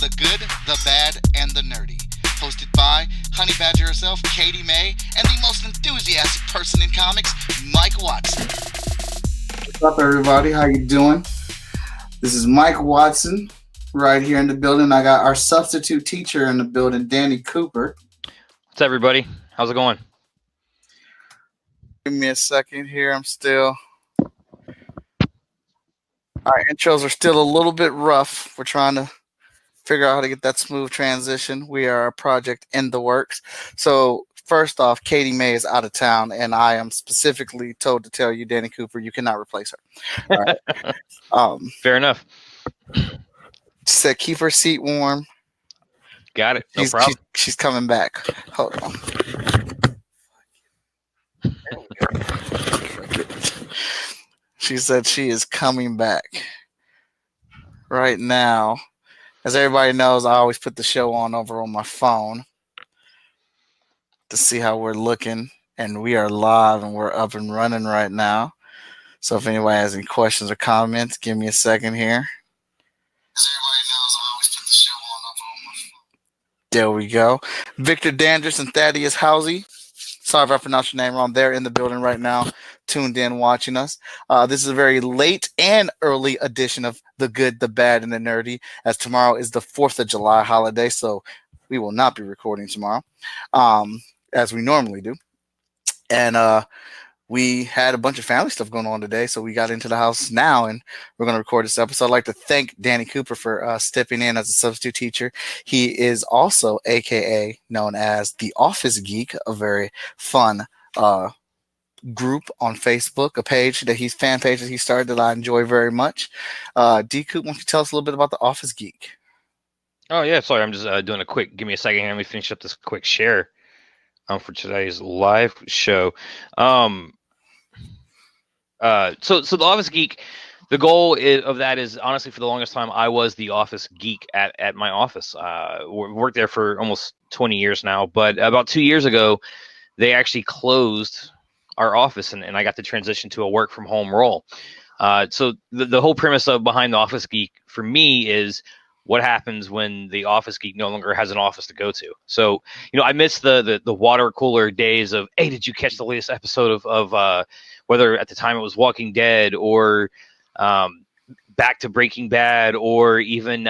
the good, the bad, and the nerdy. Hosted by Honey Badger herself, Katie May, and the most enthusiastic person in comics, Mike Watson. What's up, everybody? How you doing? This is Mike Watson right here in the building. I got our substitute teacher in the building, Danny Cooper. What's up, everybody? How's it going? Give me a second here. Our intros are still a little bit rough. We're trying to figure out how to get that smooth transition. We are a project in the works. So first off, Katie May is out of town, and I am specifically told to tell you, Danny Cooper, you cannot replace her. All right. Fair enough. Said keep her seat warm. Got it. No problem. She's coming back. Hold on. She said she is coming back right now. As everybody knows, I always put the show on over on my phone to see how we're looking. And we are live and we're up and running right now. So if anybody has any questions or comments, give me a second here. As everybody knows, I always put the show on over on my phone. There we go. Victor Danders and Thaddeus Housey. Sorry if I pronounced your name wrong. They're in the building right now, tuned in, watching us. This is a very late and early edition of The Good, the Bad, and the Nerdy, as tomorrow is the 4th of July holiday, so we will not be recording tomorrow, as we normally do. And we had a bunch of family stuff going on today, so we got into the house now, and we're going to record this episode. I'd like to thank Danny Cooper for stepping in as a substitute teacher. He is also AKA known as the Office Geek, a very fun group on Facebook, a fan page that he started that I enjoy very much. D. Coop, why don't you tell us a little bit about the Office Geek? Oh, yeah. Sorry, I'm just doing a quick, give me a second here. Let me finish up this quick share for today's live show. So the Office Geek, the goal of that is, honestly, for the longest time, I was the Office Geek at my office. Worked there for almost 20 years now, but about 2 years ago, they actually closed our office, and I got to transition to a work from home role. So the whole premise behind the Office Geek for me is what happens when the Office Geek no longer has an office to go to. So, I miss the water cooler days of, hey, did you catch the latest episode of whether at the time it was Walking Dead or back to Breaking Bad or even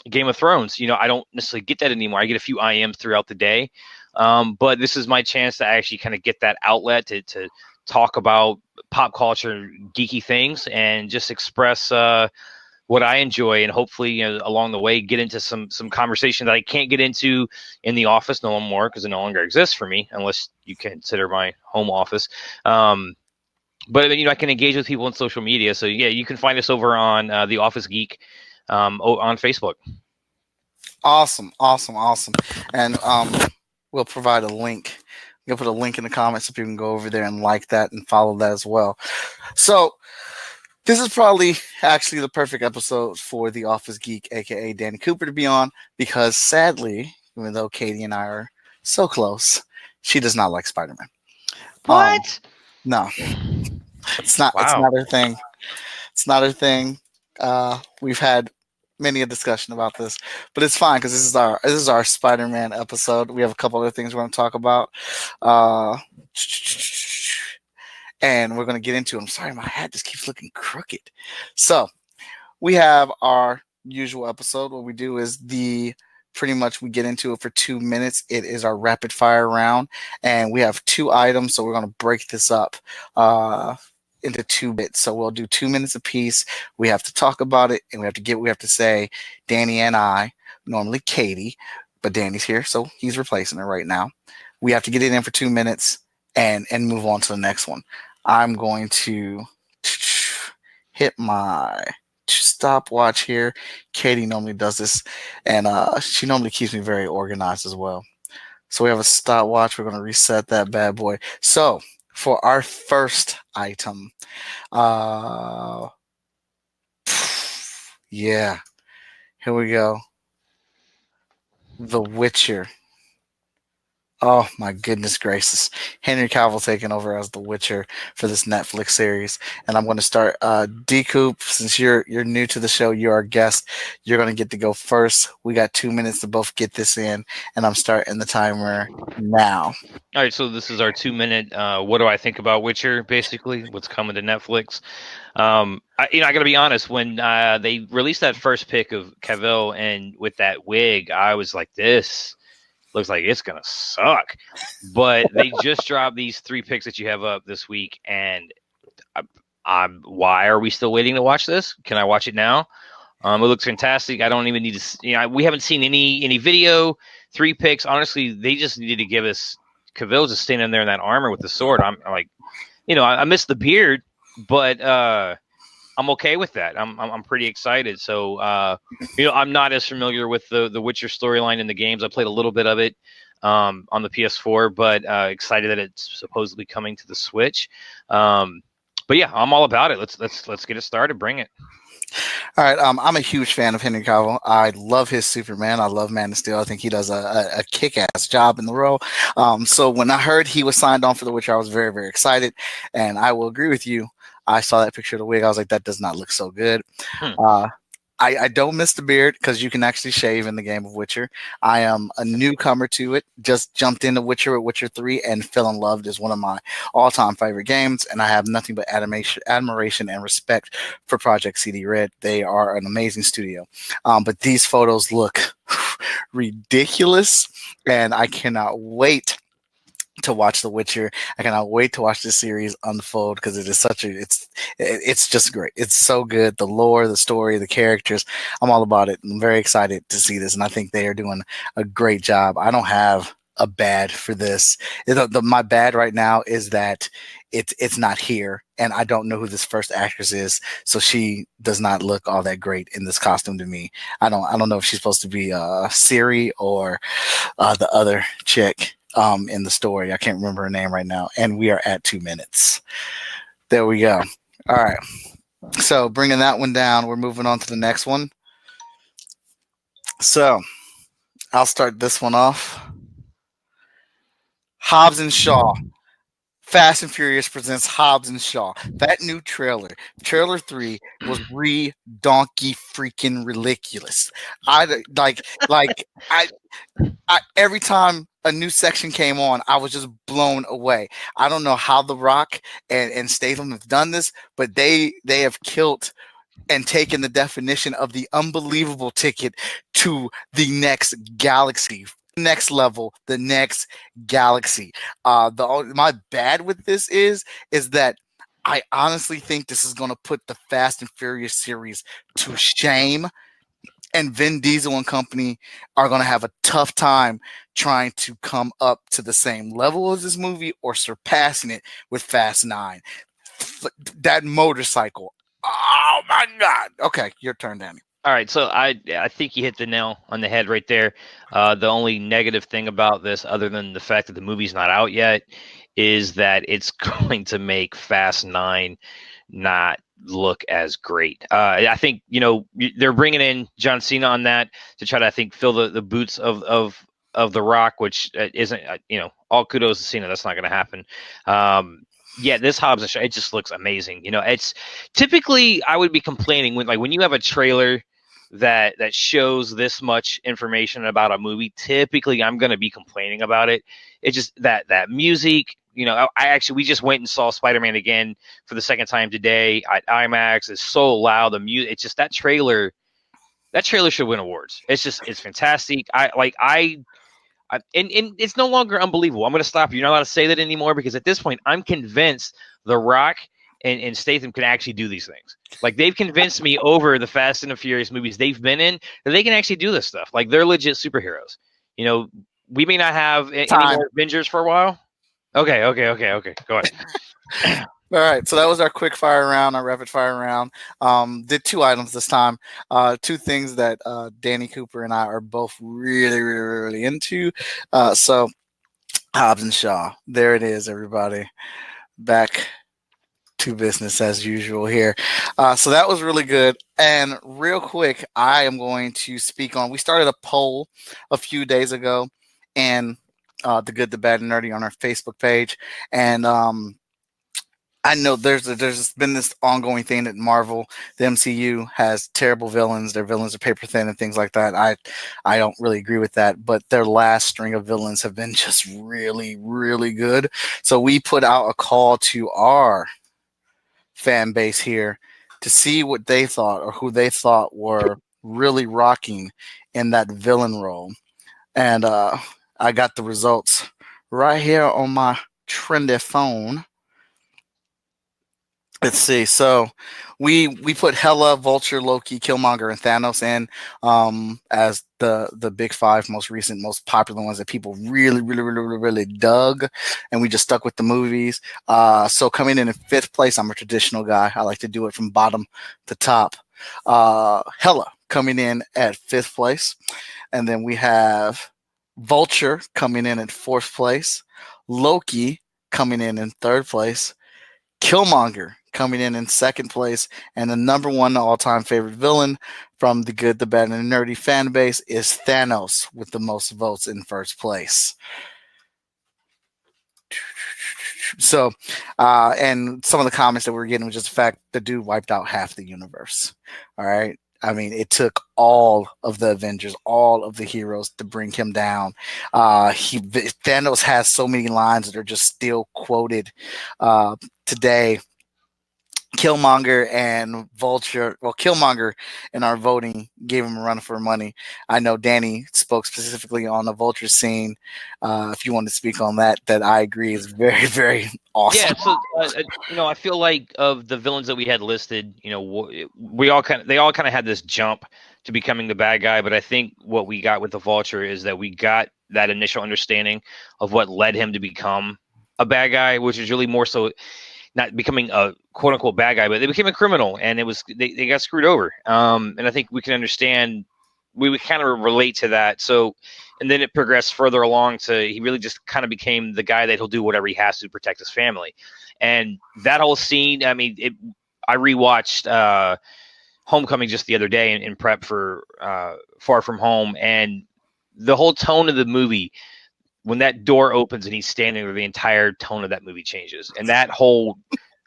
Game of Thrones. I don't necessarily get that anymore. I get a few IMs throughout the day. But this is my chance to actually kind of get that outlet to talk about pop culture, geeky things, and just express what I enjoy, and hopefully, along the way, get into some conversation that I can't get into in the office no more because it no longer exists for me, unless you consider my home office. But I can engage with people on social media. So yeah, you can find us over on the Office Geek on Facebook. Awesome. And we'll provide a link. We'll put a link in the comments so people can go over there and like that and follow that as well. So this is probably actually the perfect episode for the Office Geek, aka Danny Cooper, to be on, because sadly, even though Katie and I are so close, she does not like SpiderMan. What? No, it's not. Wow. It's not her thing. It's not her thing. We've had many a discussion about this, but it's fine because this is our Spider-Man episode. We have a couple other things we're going to talk about, and we're going to get into. I'm sorry, my hat just keeps looking crooked. So we have our usual episode. What we do is pretty much we get into it for 2 minutes. It is our rapid fire round, and we have 2 items, so we're going to break this up into 2 bits. So we'll do 2 minutes apiece. We have to talk about it, and we have to say, Danny and I, normally Katie, but Danny's here, so he's replacing her right now. We have to get it in for 2 minutes and move on to the next one. I'm going to hit my stopwatch here. Katie normally does this, and she normally keeps me very organized as well. So we have a stopwatch. We're going to reset that bad boy. So for our first item, yeah, here we go. The Witcher. Oh my goodness gracious. Henry Cavill taking over as The Witcher for this Netflix series. And I'm going to start D-Coop, since you're new to the show, you're our guest. You're going to get to go first. We got 2 minutes to both get this in, and I'm starting the timer now. All right, so this is our 2 minute. What do I think about Witcher? Basically, what's coming to Netflix. I got to be honest. When they released that first pic of Cavill and with that wig, I was like, "This looks like it's gonna suck." But they just dropped these 3 pics that you have up this week, and I'm. Why are we still waiting to watch this? Can I watch it now? It looks fantastic. I don't even need to. We haven't seen any video. 3 pics. Honestly, they just needed to give us Cavill just standing there in that armor with the sword. I'm like, I miss the beard, but I'm okay with that. I'm pretty excited. So I'm not as familiar with the Witcher storyline in the games. I played a little bit of it on the PS4, but excited that it's supposedly coming to the Switch. But yeah, I'm all about it. Let's get it started. Bring it. All right, I'm a huge fan of Henry Cavill. I love his Superman. I love Man of Steel. I think he does a kick-ass job in the role. So when I heard he was signed on for The Witcher, I was very, very excited. And I will agree with you. I saw that picture of the wig. I was like, that does not look so good. I don't miss the beard because you can actually shave in the game of Witcher. I am a newcomer to it. Just jumped into Witcher with Witcher 3 and fell in love. It's one of my all-time favorite games, and I have nothing but admiration and respect for Project CD Red. They are an amazing studio. But these photos look ridiculous, and I cannot wait to watch The Witcher. I cannot wait to watch this series unfold because it is it's just great. It's so good. The lore, the story, the characters. I'm all about it. I'm very excited to see this, and I think they are doing a great job. I don't have a bad for this. My bad right now is that it's not here, and I don't know who this first actress is, so she does not look all that great in this costume to me. I don't know if she's supposed to be Siri or the other chick in the story. I can't remember her name right now. And we are at 2 minutes. There we go. All right. So bringing that one down, we're moving on to the next one. So I'll start this one off. Hobbs and Shaw. Fast and Furious presents Hobbs and Shaw. That new trailer 3, was donkey freaking ridiculous. Every time a new section came on, I was just blown away. I don't know how The Rock and Statham have done this, but they have killed and taken the definition of the unbelievable ticket to the next galaxy. Next level, the next galaxy. My bad with this is that I honestly think this is going to put the Fast and Furious series to shame, and Vin Diesel and company are going to have a tough time trying to come up to the same level as this movie or surpassing it with Fast 9. That motorcycle. Oh my God. Okay, your turn, Danny. All right, so I think you hit the nail on the head right there. The only negative thing about this, other than the fact that the movie's not out yet, is that it's going to make Fast 9 not look as great. I think they're bringing in John Cena on that to try to, I think, fill the boots of The Rock, which isn't all kudos to Cena. That's not going to happen. Yeah, this Hobbs and Shaw, it just looks amazing. It's typically, I would be complaining when you have a trailer that shows this much information about a movie. Typically, I'm going to be complaining about it. It's just that music. We just went and saw SpiderMan again for the second time today at IMAX. It's so loud. The music. It's just that trailer. That trailer should win awards. It's fantastic. And it's no longer unbelievable. I'm going to stop you. You're not allowed to say that anymore because at this point, I'm convinced The Rock and Statham can actually do these things. They've convinced me over the Fast and the Furious movies they've been in that they can actually do this stuff. They're legit superheroes. We may not have any more Avengers for a while. Okay. Go ahead. All right, so that was our quick fire round, our rapid fire round. Did 2 items this time. 2 things that Danny Cooper and I are both really, really, really into. So Hobbs and Shaw. There it is, everybody. Back to business as usual here. So that was really good. And real quick, I am going to speak on, we started a poll a few days ago, and The Good, the Bad, and Nerdy on our Facebook page. And I know there's been this ongoing thing that Marvel, the MCU, has terrible villains. Their villains are paper thin and things like that. I don't really agree with that, but their last string of villains have been just really, really good. So we put out a call to our fan base here to see what they thought or who they thought were really rocking in that villain role. And I got the results right here on my trendy phone. Let's see. So we put Hela, Vulture, Loki, Killmonger, and Thanos in as the big five most recent, most popular ones that people really dug, and we just stuck with the movies. So coming in fifth place, I'm a traditional guy. I like to do it from bottom to top. Hela coming in at fifth place, and then we have Vulture coming in at fourth place, Loki coming in third place, Killmonger coming in second place, and the number one all-time favorite villain from the Good, the Bad, and the Nerdy fan base is Thanos with the most votes in first place. So, and some of the comments that we were getting was just the fact the dude wiped out half the universe. All right. I mean, it took all of the Avengers, all of the heroes to bring him down. Thanos has so many lines that are just still quoted today. Killmonger and Vulture. Well, Killmonger in our voting gave him a run for money. I know Danny spoke specifically on the Vulture scene. If you want to speak on that, I agree is very, very awesome. Yeah, so I feel like of the villains that we had listed, they all kind of had this jump to becoming the bad guy. But I think what we got with the Vulture is that we got that initial understanding of what led him to become a bad guy, which is really more so not becoming a quote unquote bad guy, but they became a criminal, and it was they got screwed over. And I think we can understand, we would kind of relate to that. So, and then it progressed further along to he really just kind of became the guy that he'll do whatever he has to protect his family. And that whole scene, I mean, I rewatched Homecoming just the other day in prep for Far From Home, and the whole tone of the movie, when that door opens and he's standing there, the entire tone of that movie changes. And that whole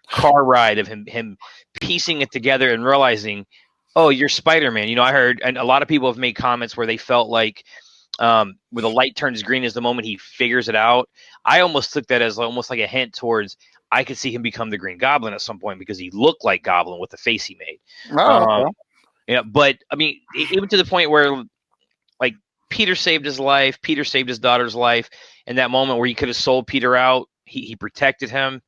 car ride of him piecing it together and realizing, oh, you're Spider-Man. I heard, and a lot of people have made comments where they felt like where the light turns green is the moment he figures it out. I almost took that as almost like a hint towards I could see him become the Green Goblin at some point because he looked like Goblin with the face he made. Oh, okay. Yeah, but I mean, even to the point where like Peter saved his life, Peter saved his daughter's life, and that moment where he could have sold Peter out, he protected him.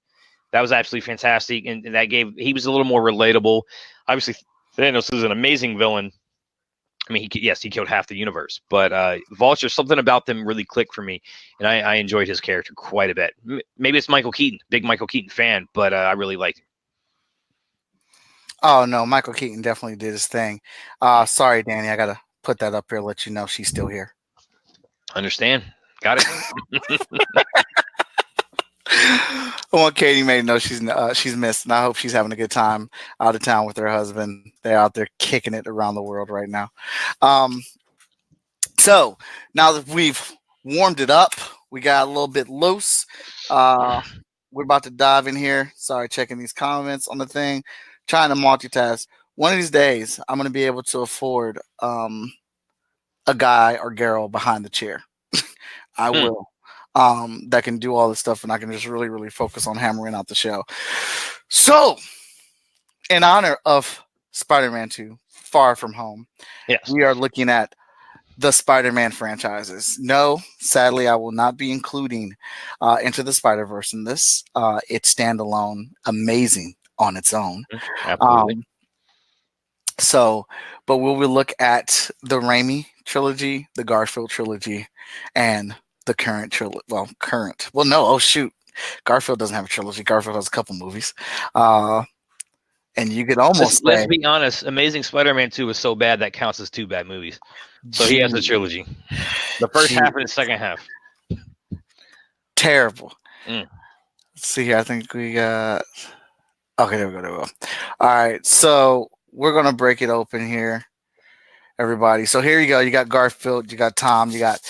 That was absolutely fantastic, and that he was a little more relatable. Obviously, Thanos is an amazing villain. I mean, he killed half the universe, but Vulture, something about them really clicked for me, and I enjoyed his character quite a bit. Maybe it's Michael Keaton, big Michael Keaton fan, but I really liked him. Oh no, Michael Keaton definitely did his thing. Sorry, Danny, I gotta put that up here, let you know she's still here. Understand? Got it. I want Katie May to know she's missed, and I hope she's having a good time out of town with her husband. They're out there kicking it around the world right now. So now that we've warmed it up, we got a little bit loose. We're about to dive in here. Sorry, checking these comments on the thing, trying to multitask. One of these days, I'm going to be able to afford a guy or girl behind the chair. I will. That can do all this stuff, and I can just really, really focus on hammering out the show. So, in honor of Spider-Man 2, Far From Home, yes, we are looking at the Spider-Man franchises. No, sadly, I will not be including Into the Spider-Verse in this. It's standalone, amazing on its own. Absolutely. But we will look at the Raimi trilogy, the Garfield trilogy, and the current trilogy. Well, current. Well, no. Oh, shoot. Garfield doesn't have a trilogy. Garfield has a couple movies. And you could almost let's be honest. Amazing Spider-Man 2 was so bad that counts as two bad movies. So he has a trilogy. The first half and the second half. Terrible. Let's see here. I think we got... Okay, there we go. All right. So we're going to break it open here, everybody. So here you go. You got Garfield. You got Tom. You got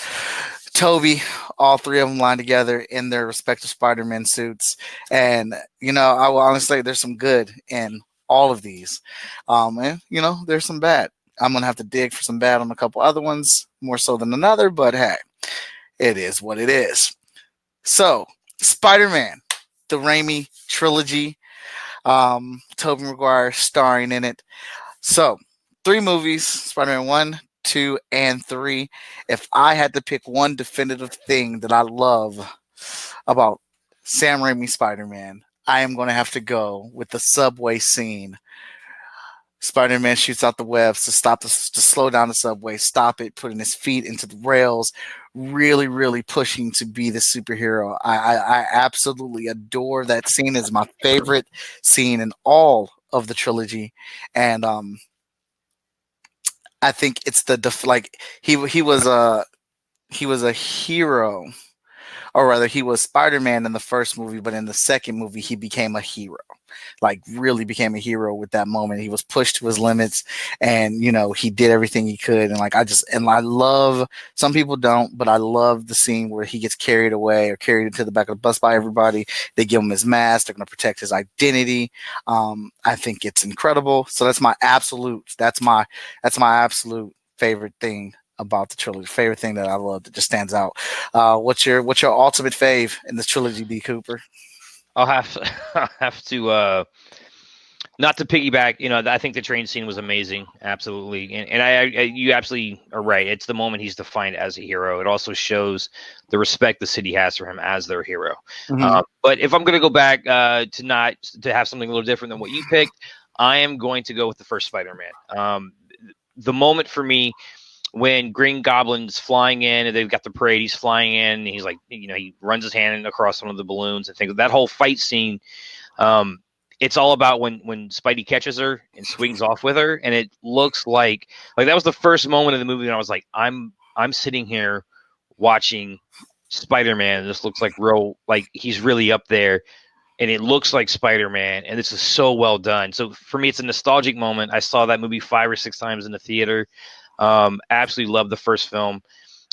Toby. all three of them line together in their respective Spider-Man suits. And, I will honestly say there's some good in all of these. And, there's some bad. I'm going to have to dig for some bad on a couple other ones, more so than another, but hey, it is what it is. So, Spider-Man, the Raimi trilogy, Tobey Maguire starring in it. So, 3 movies, Spider-Man 1, 2, and 3. If I had to pick one definitive thing that I love about Sam Raimi Spider-Man, I am going to have to go with the subway scene. Spider-Man shoots out the webs to slow down the subway, stop it, putting his feet into the rails, really, really pushing to be the superhero. I absolutely adore that scene. It's my favorite scene in all of the trilogy, and I think it's he was a hero, or rather, he was Spider-Man in the first movie, but in the second movie, he became a hero. Really became a hero with that moment. He was pushed to his limits, and he did everything he could. And I love. Some people don't, but I love the scene where he gets carried away or carried into the back of the bus by everybody. They give him his mask. They're going to protect his identity. I think it's incredible. So that's my absolute. That's my absolute favorite thing about the trilogy. Favorite thing that I love that just stands out. What's your ultimate fave in this trilogy, D. Cooper? I'll have to not to piggyback. I think the train scene was amazing, absolutely, and you absolutely are right. It's the moment he's defined as a hero. It also shows the respect the city has for him as their hero. Mm-hmm. But if I'm going to go back to have something a little different than what you picked, I am going to go with the first Spider-Man. The moment for me, when Green Goblin's flying in and they've got the parade, he's flying in and he's like, he runs his hand across one of the balloons and things. That whole fight scene, it's all about when Spidey catches her and swings off with her, and it looks like that was the first moment of the movie, and I was like, I'm sitting here watching Spider-Man, and this looks like he's really up there, and it looks like Spider-Man, and this is so well done. So for me, it's a nostalgic moment. I saw that movie 5 or 6 times in the theater. Absolutely love the first film,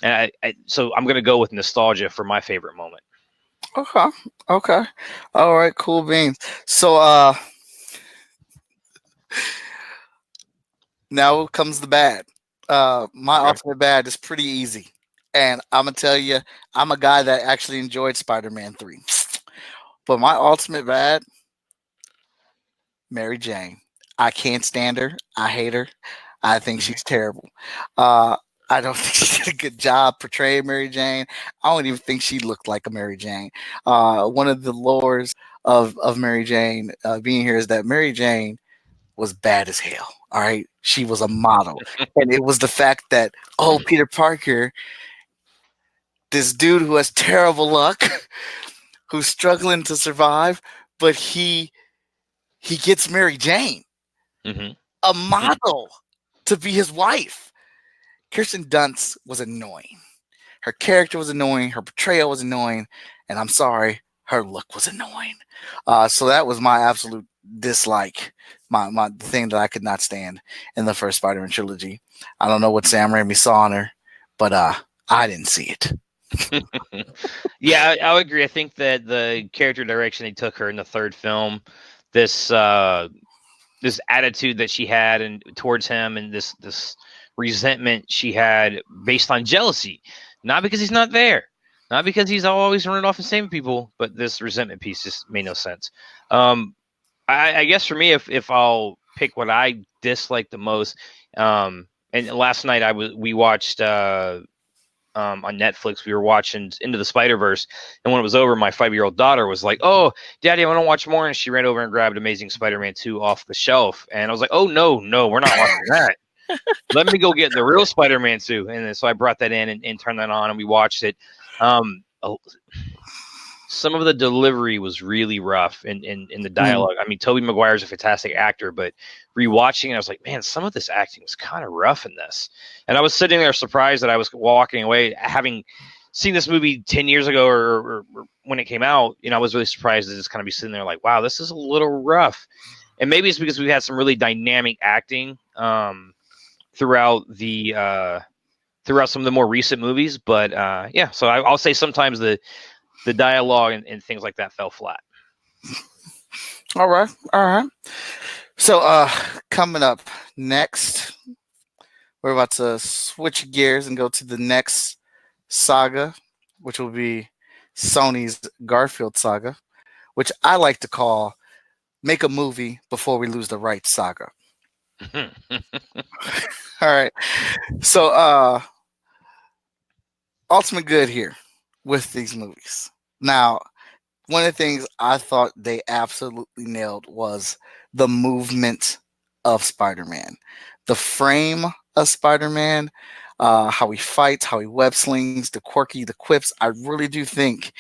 and so I'm gonna go with nostalgia for my favorite moment. Okay, all right, cool beans. So now comes the bad. My ultimate bad is pretty easy, and I'm gonna tell you, I'm a guy that actually enjoyed Spider-Man 3, but my ultimate bad, Mary Jane. I can't stand her. I hate her. I think she's terrible. I don't think she did a good job portraying Mary Jane. I don't even think she looked like a Mary Jane. One of the lores of Mary Jane being here is that Mary Jane was bad as hell. All right. She was a model. And it was the fact that, Peter Parker, this dude who has terrible luck, who's struggling to survive, but he gets Mary Jane, a model, to be his wife. Kirsten Dunst was annoying. Her character was annoying. Her portrayal was annoying. And I'm sorry, her look was annoying. So that was my absolute dislike, my thing that I could not stand in the first Spider-Man trilogy. I don't know what Sam Raimi saw in her, but I didn't see it. Yeah, I would agree. I think that the character direction they took her in the third film, this attitude that she had and towards him, and this resentment she had based on jealousy, not because he's not there, not because he's always running off and saving people, but this resentment piece just made no sense. I guess for me, if I'll pick what I dislike the most, and last night we watched on Netflix, we were watching Into the Spider-Verse, and when it was over, my 5-year-old daughter was like, "Oh, Daddy, I want to watch more," and she ran over and grabbed Amazing Spider-Man 2 off the shelf, and I was like, "Oh no, we're not watching that. Let me go get the real Spider-Man 2." And then, so I brought that in and turned that on, and we watched it. Some of the delivery was really rough in the dialogue. I mean, Tobey Maguire's a fantastic actor, but rewatching it, I was like, man, some of this acting was kind of rough in this. And I was sitting there surprised that I was walking away, having seen this movie 10 years ago or when it came out. I was really surprised to just kind of be sitting there like, wow, this is a little rough. And maybe it's because we've had some really dynamic acting throughout the throughout some of the more recent movies. But yeah, so I'll say sometimes the dialogue and things like that fell flat. All right. So coming up next, we're about to switch gears and go to the next saga, which will be Sony's Garfield Saga, which I like to call "Make a Movie Before We Lose the Rights" saga. All right. So ultimate good here with these movies. Now, one of the things I thought they absolutely nailed was the movement of Spider-Man, the frame of Spider-Man, how he fights, how he web slings, the quirky, the quips. I really do think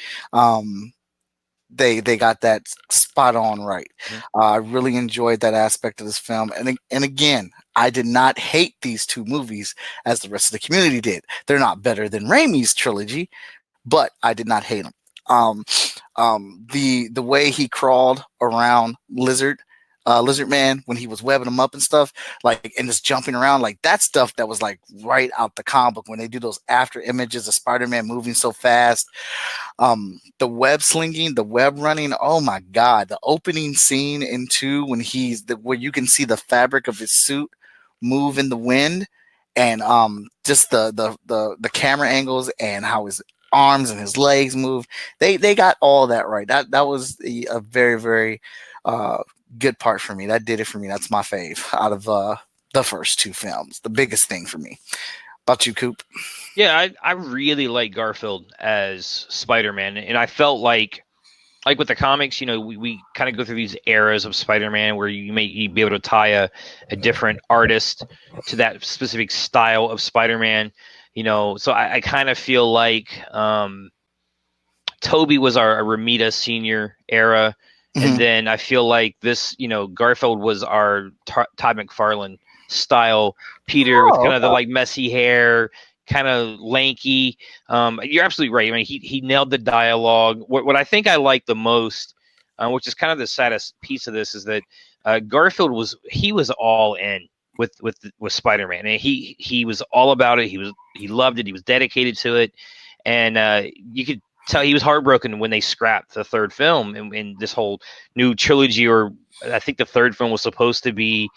they got that spot on right. I really enjoyed that aspect of this film, and again, I did not hate these two movies as the rest of the community did. They're not better than Raimi's trilogy, but I did not hate them. The way he crawled around Lizard Man when he was webbing him up and stuff, like, and just jumping around, like that stuff that was like right out the comic book when they do those after images of Spider-Man moving so fast. The web slinging, the web running, oh my god, the opening scene in 2 when where you can see the fabric of his suit move in the wind, and just the camera angles and how his arms and his legs move. They got all that right. That was a very, very good part for me. That did it for me. That's my fave out of the first 2 films. The biggest thing for me. About you, Coop? Yeah, I really like Garfield as Spider-Man, and I felt like with the comics, we kind of go through these eras of Spider-Man where you may be able to tie a different artist to that specific style of Spider-Man. So I kind of feel like Toby was our Ramita Senior era, and then I feel like this, Garfield was our Todd McFarlane style Peter with kind of the like messy hair, kind of lanky. You're absolutely right. I mean, he nailed the dialogue. What I think I like the most, which is kind of the saddest piece of this, is that Garfield was all in with Spider-Man, and he was all about it. He loved it. He was dedicated to it, and you could tell he was heartbroken when they scrapped the third film in this whole new trilogy. Or I think the third film was supposed to be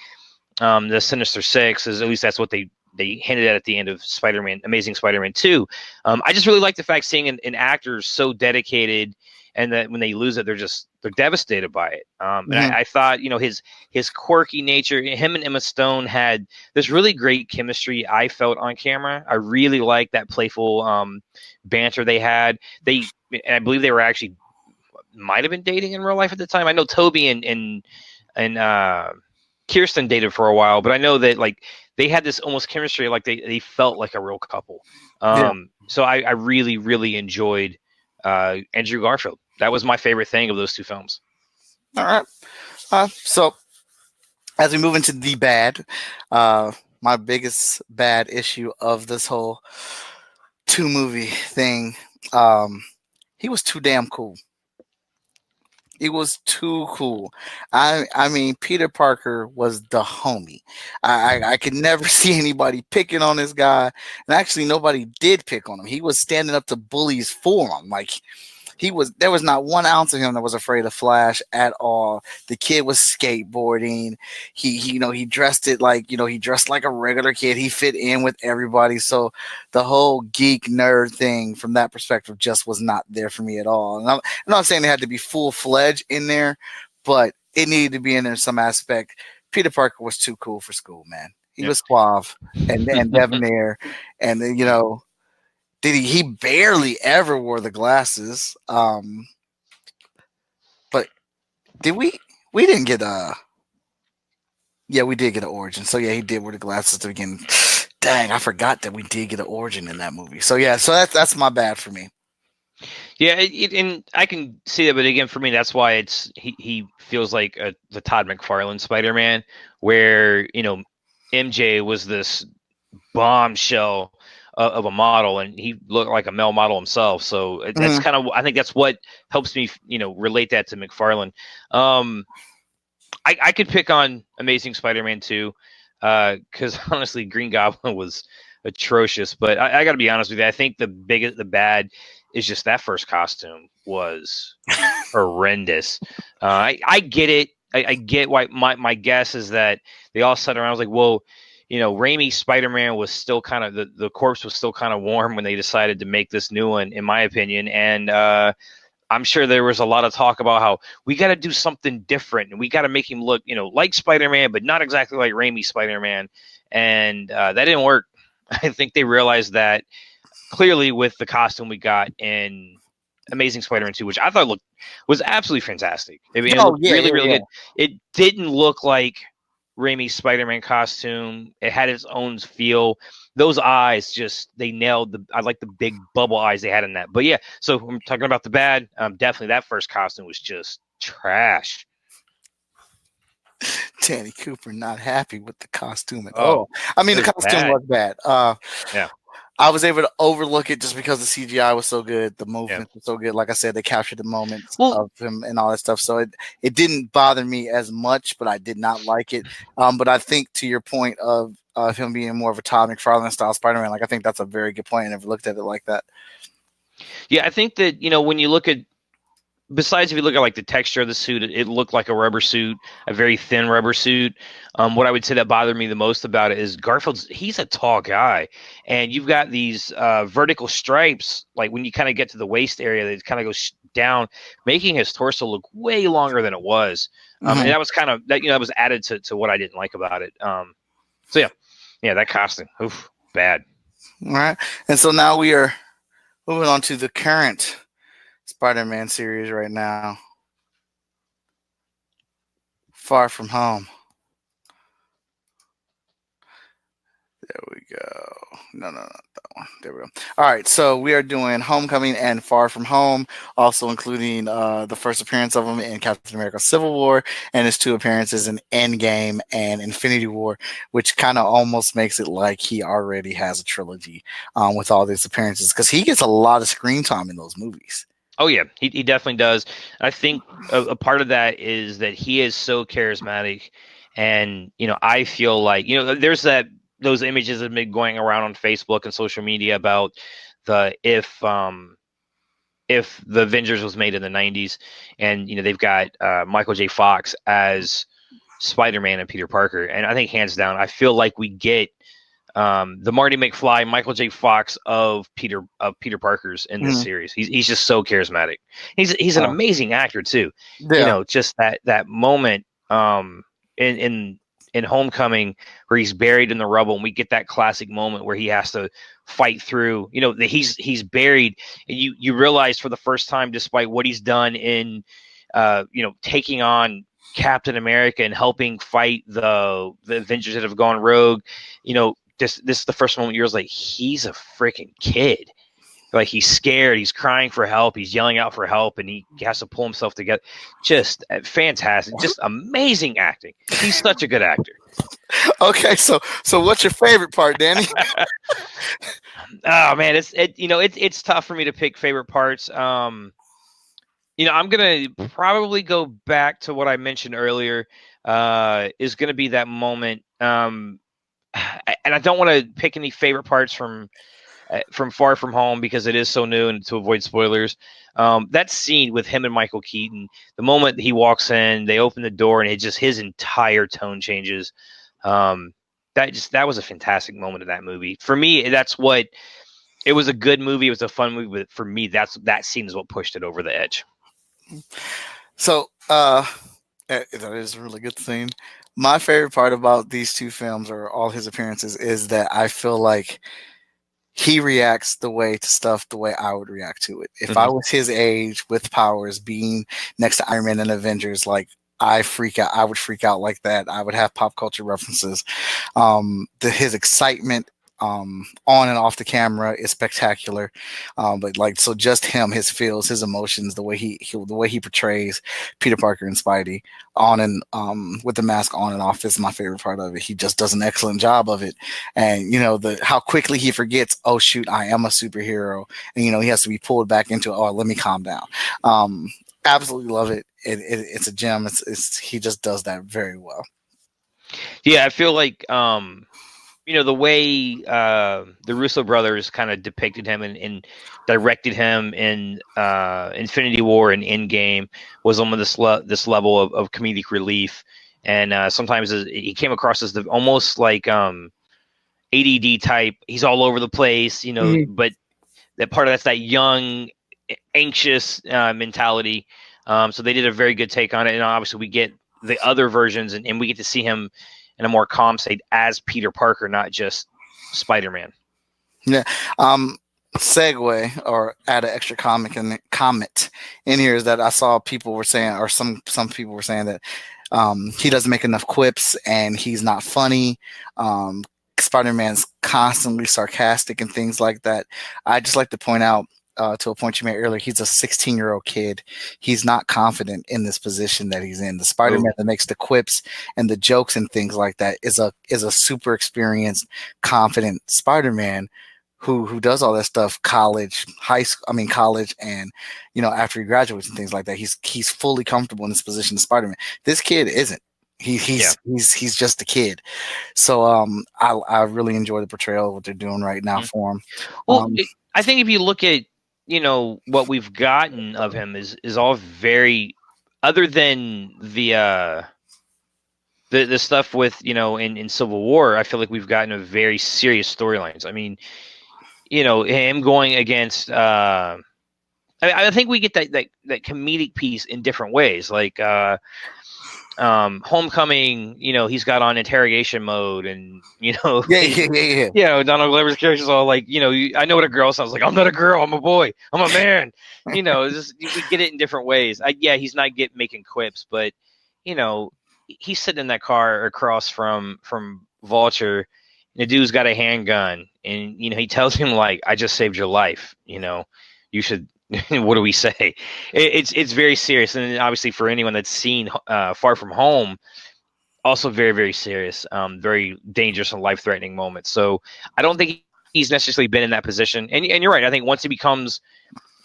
the Sinister Six, at least that's what they hinted at the end of Spider-Man, Amazing Spider-Man 2. I just really like the fact seeing an actor so dedicated, and that when they lose it, they're devastated by it. And I thought, his quirky nature, him and Emma Stone had this really great chemistry. I felt on camera. I really liked that playful banter they had. I believe they were actually might have been dating in real life at the time. I know Toby and Kirsten dated for a while, but I know that like they had this almost chemistry, like they felt like a real couple. So I really, really enjoyed Andrew Garfield. That was my favorite thing of those 2 films. All right. So as we move into the bad, my biggest bad issue of this whole 2 movie thing, he was too damn cool. It was too cool. I mean, Peter Parker was the homie. I could never see anybody picking on this guy, and actually nobody did pick on him. He was standing up to bullies for him. Like there was not 1 ounce of him that was afraid of Flash at all. The kid was skateboarding. He dressed it like, he dressed like a regular kid. He fit in with everybody. So the whole geek nerd thing from that perspective just was not there for me at all. And I'm not saying they had to be full-fledged in there, but it needed to be in there in some aspect. Peter Parker was too cool for school, man. He was suave and debonair, and he barely ever wore the glasses. But did we didn't get we did get an origin. So yeah, he did wear the glasses to begin. Dang, I forgot that we did get an origin in that movie. So yeah, so that's my bad for me. Yeah, and I can see that, but again, for me, that's why he feels like the Todd McFarlane Spider-Man, where MJ was this bombshell of a model, and he looked like a male model himself. So that's kind of, I think that's what helps me, relate that to McFarlane. I could pick on Amazing Spider-Man 2, because honestly, Green Goblin was atrocious. But I got to be honest with you. I think the bad is just that first costume was horrendous. I get it. I get why. My guess is that they all sat around. I was like, well, Raimi's Spider-Man was still kind of the corpse was still kind of warm when they decided to make this new one, in my opinion. And I'm sure there was a lot of talk about how we got to do something different and we got to make him look, like Spider-Man, but not exactly like Raimi's Spider-Man. And that didn't work. I think they realized that clearly with the costume we got in Amazing Spider-Man 2, which I thought was absolutely fantastic. I mean, it looked really good. It didn't look like Raimi's Spider-Man costume. It had its own feel. Those eyes they nailed I like the big bubble eyes they had in that. But yeah, so I'm talking about the bad. Definitely that first costume was just trash. Danny Cooper not happy with the costume at all. I mean, the costume was bad. Yeah. I was able to overlook it just because the CGI was so good, the movement was so good. Like I said, they captured the moments of him and all that stuff. So it didn't bother me as much, but I did not like it. But I think to your point of him being more of a Todd McFarlane style Spider-Man, like I think that's a very good point. I never looked at it like that. Yeah, I think that when you look at, besides if you look at like the texture of the suit, it looked like a rubber suit, a very thin rubber suit. What I would say that bothered me the most about it is he's a tall guy, and you've got these vertical stripes, like when you kind of get to the waist area, that kind of goes down, making his torso look way longer than it was. And that was kind of that was added to what I didn't like about it. So yeah, that costume, oof, bad. All right, and so now we are moving on to the current Spider-Man series right now. Far From Home. There we go. No, not that one. There we go. All right, so we are doing Homecoming and Far From Home, also including the first appearance of him in Captain America Civil War and his 2 appearances in Endgame and Infinity War, which kind of almost makes it like he already has a trilogy with all these appearances, because he gets a lot of screen time in those movies. Oh yeah, he definitely does. I think a part of that is that he is so charismatic, and I feel like there's those images have been going around on Facebook and social media about if the Avengers was made in the 90s, and they've got Michael J. Fox as Spider-Man and Peter Parker, and I think hands down, I feel like we get the Marty McFly, Michael J. Fox of Peter Parker's in this series. He's just so charismatic. He's an amazing actor too. Yeah. Just that moment in Homecoming where he's buried in the rubble, and we get that classic moment where he has to fight through. He's buried, and you realize for the first time, despite what he's done in taking on Captain America and helping fight the Avengers that have gone rogue, this is the first moment you're like, he's a freaking kid. Like, he's scared, he's crying for help, he's yelling out for help, and he has to pull himself together. Just fantastic, just amazing acting. He's such a good actor. Okay, so what's your favorite part, Danny? Oh man, it's tough for me to pick favorite parts. I'm gonna probably go back to what I mentioned earlier. Is gonna be that moment. And I don't want to pick any favorite parts from Far From Home because it is so new, and to avoid spoilers. That scene with him and Michael Keaton, the moment he walks in, they open the door, and his entire tone changes. That was a fantastic moment of that movie. For me, it was a good movie. It was a fun movie, but for me, that scene is what pushed it over the edge. So that is a really good scene. My favorite part about these 2 films, or all his appearances, is that I feel like he reacts the way to stuff the way I would react to it. If I was his age with powers, being next to Iron Man and Avengers, like, I would freak out like that. I would have pop culture references. His excitement on and off the camera is spectacular. But so just him, his feels, his emotions, the way he portrays Peter Parker and Spidey on and with the mask on and off is my favorite part of it. He just does an excellent job of it. And how quickly he forgets, oh shoot, I am a superhero, and he has to be pulled back into, oh, let me calm down. Absolutely love it. It's a gem. He just does that very well. Yeah, I feel like the way the Russo brothers kind of depicted him and directed him in Infinity War and Endgame was on this level of comedic relief, and sometimes he came across as almost like ADD type. He's all over the place, but that part of that's that young, anxious mentality. So they did a very good take on it, and obviously we get the other versions, and we get to see him in a more calm state as Peter Parker, not just Spider-Man. Yeah. Segue or add an extra comment in here is that I saw people were saying, or some people were saying that he doesn't make enough quips and he's not funny. Spider-Man's constantly sarcastic and things like that. I just like to point out, to a point you made earlier, he's a 16-year-old kid. He's not confident in this position that he's in. The Spider-Man that makes the quips and the jokes and things like that is a super experienced, confident Spider-Man who does all that stuff, college, and after he graduates and things like that. He's fully comfortable in this position of Spider-Man. This kid isn't. He's just a kid. So I really enjoy the portrayal of what they're doing right now for him. Well, I think if you look at what we've gotten of him is all very, other than the stuff with in Civil War, I feel like we've gotten a very serious storylines. I mean, him going against I think we get that comedic piece in different ways, like Homecoming, he's got on interrogation mode, and Donald Glover's character's all like, I know what a girl sounds like. I'm not a girl, I'm a boy, I'm a man. We get it in different ways. He's not making quips, but he's sitting in that car across from Vulture, and the dude's got a handgun, and he tells him, like, I just saved your life, you should. What do we say? It's very serious, and obviously for anyone that's seen Far From Home, also very, very serious, very dangerous and life-threatening moments. So I don't think he's necessarily been in that position. And you're right. I think once he becomes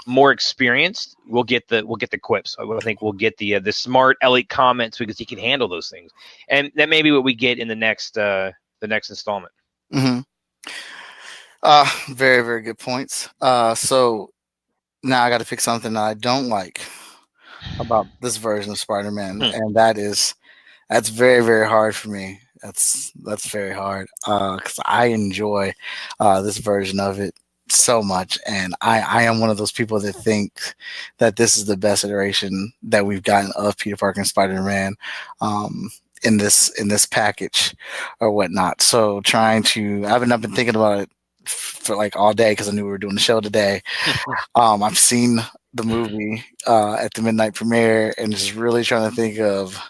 more experienced, we'll get the quips. I think we'll get the smart, elite comments, because he can handle those things. And that may be what we get in the next installment. Mm-hmm. Very, very good points. So now I got to pick something that I don't like about this version of Spider-Man, and that's very, very hard for me. That's very hard because I enjoy this version of it so much, and I am one of those people that think that this is the best iteration that we've gotten of Peter Parker and Spider-Man in this package or whatnot. So I've been thinking about it for like all day because I knew we were doing the show today. I've seen the movie at the midnight premiere and just really trying to think of